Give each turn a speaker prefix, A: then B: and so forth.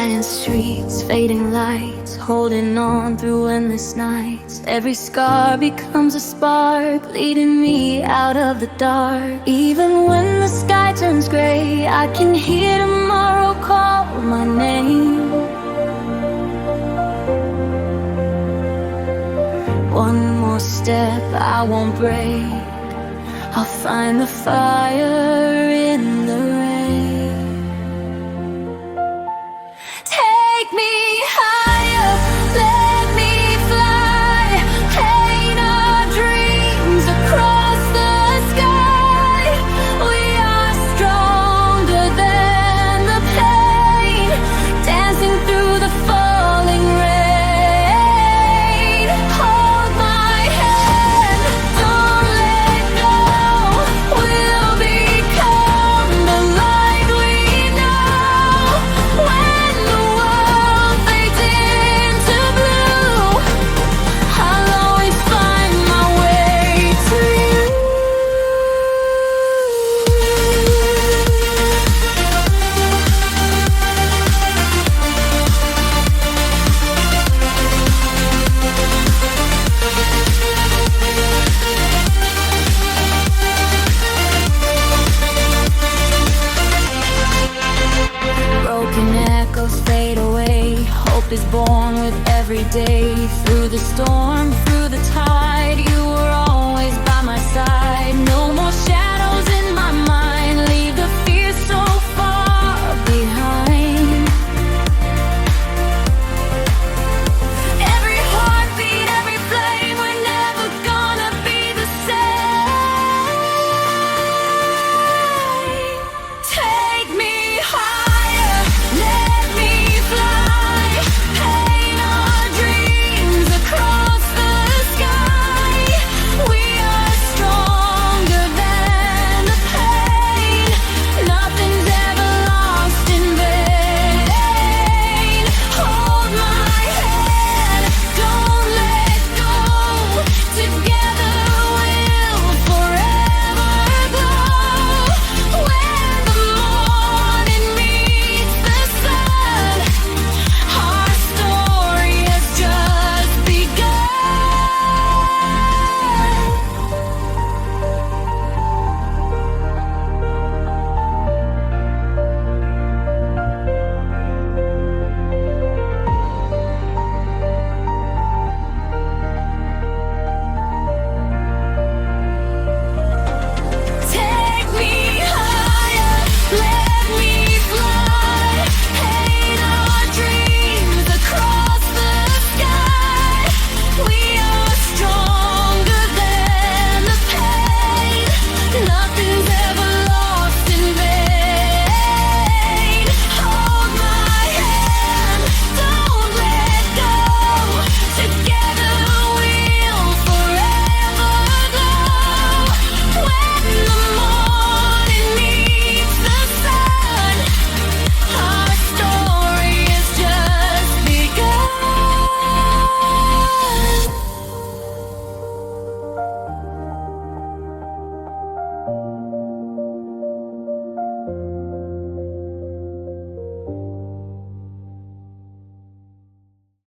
A: Quiet streets, fading lights, holding on through endless nights. Every scar becomes a spark, leading me out of the dark. Even when the sky turns gray, I can hear tomorrow call my name. One more step, I won't break. I'll find the fire in the rain. Take me higher, let me fly. Paint our dreams across the sky. We are stronger than the pain, dancing through the falling rain. Hold my hand, don't let go. We'll become the light we know. When the world fades into blue, I'll always find my way to you. Broken echoes fade away. Hope is born with every day. Through the storm